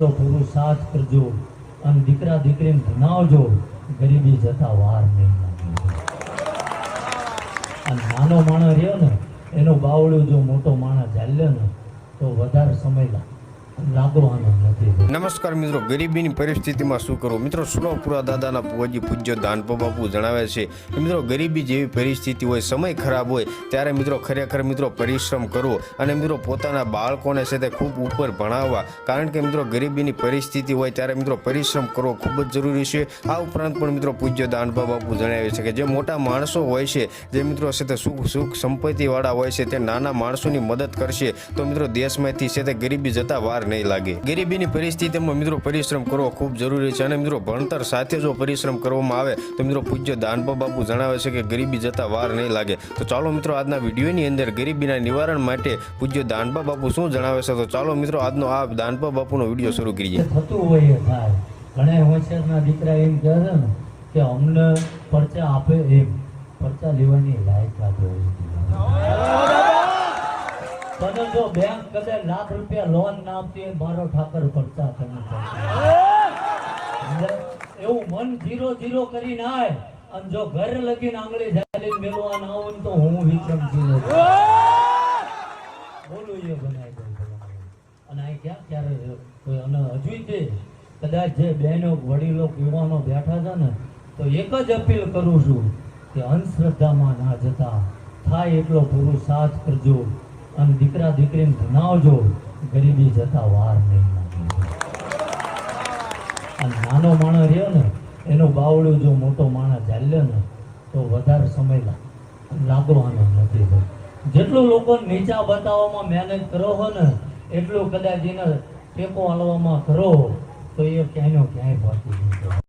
તો પુરુષાર્થ કરજો અને દીકરા દીકરીને ભણાવજો, ગરીબી જતા વાર નહીં લાગે. અને નાનો માણસ રહ્યો ને એનું બાવળું જો મોટો માણસ ચાલ્યો ને તો વધારે સમય લાગવાનો નથી. નમસ્કાર મિત્રો, ગરીબીની પરિસ્થિતિમાં શું કરવું? મિત્રો, સુરપુરા દાદાના પૂજ્ય પૂજ્ય દાનપો બાપુ જણાવે છે કે મિત્રો ગરીબી જેવી પરિસ્થિતિ હોય, સમય ખરાબ હોય ત્યારે મિત્રો ખરેખર મિત્રો પરિશ્રમ કરવો અને મિત્રો પોતાના બાળકોને છે તે ખૂબ ઉપર ભણાવવા. કારણ કે મિત્રો ગરીબીની પરિસ્થિતિ હોય ત્યારે મિત્રો પરિશ્રમ કરવો ખૂબ જ જરૂરી છે. આ ઉપરાંત પણ મિત્રો પૂજ્ય દાનપો બાપુ જણાવે છે કે જે મોટા માણસો હોય છે, જે મિત્રો છે તે સુખ સંપત્તિવાળા હોય છે, તે નાના માણસોની મદદ કરશે તો મિત્રો દેશમાંથી છે તે ગરીબી જતા વાર નહીં લાગે. ગરીબીની પરિસ્થિતિમાં મિત્રો પરિશ્રમ કરવો ખૂબ જરૂરી છે અને મિત્રો ભણતર સાથે જો પરિશ્રમ કરવામાં આવે તો મિત્રો પૂજ્ય દાનપો બાપુ જણાવે છે કે ગરીબી જતા વાર નહીં લાગે. તો ચાલો મિત્રો આજના વિડીયોની અંદર ગરીબીના નિવારણ માટે પૂજ્ય દાનપો બાપુ શું જણાવે છે, તો ચાલો મિત્રો આજનો આ દાનપો બાપુનો વિડીયો શરૂ કરીએ. થતું હોય થાય ઘણા હોશિયારના દીકરા એમ કહે છે ને કે અમને પરચા આપે, એમ પરચા લેવાની લાયકાત હોય. તને જો બેંક કદાચ લાખ રૂપિયા લોન ના આપતી હોય, મારો ઠાકર પરચા તમે એવું મન 0-0 કરીને આય અને જો ઘર લગીને આંગળી ઝાલીને મેલવા ના આવું તો હું વિક્રમ બોલું એ બનાવી દઉં. અને આ ક્યાં ક્યારે અને હજુ તે કદાચ જે બહેનો વડીલો યુવાનો બેઠા છે ને તો એક જ અપીલ કરું છું કે અંધશ્રદ્ધામાં ના જતા થાય એટલો પુરુષાર્થ કરજો અને દીકરા દીકરીને ભણાવજો, ગરીબી જતા વાર નહીં લાગે. અને નાનો માણસ રહ્યો ને એનું બાવળું જો મોટો માણસ ચાલ્યો ને તો વધારે સમય લાગવાનો નથી. જેટલું લોકો નીચા બતાવવામાં મહેનત કરો હો ને એટલું કદાચ એને ટેકો હાલવામાં કરો તો એ ક્યાંયનો ક્યાંય પહોંચી નહીં.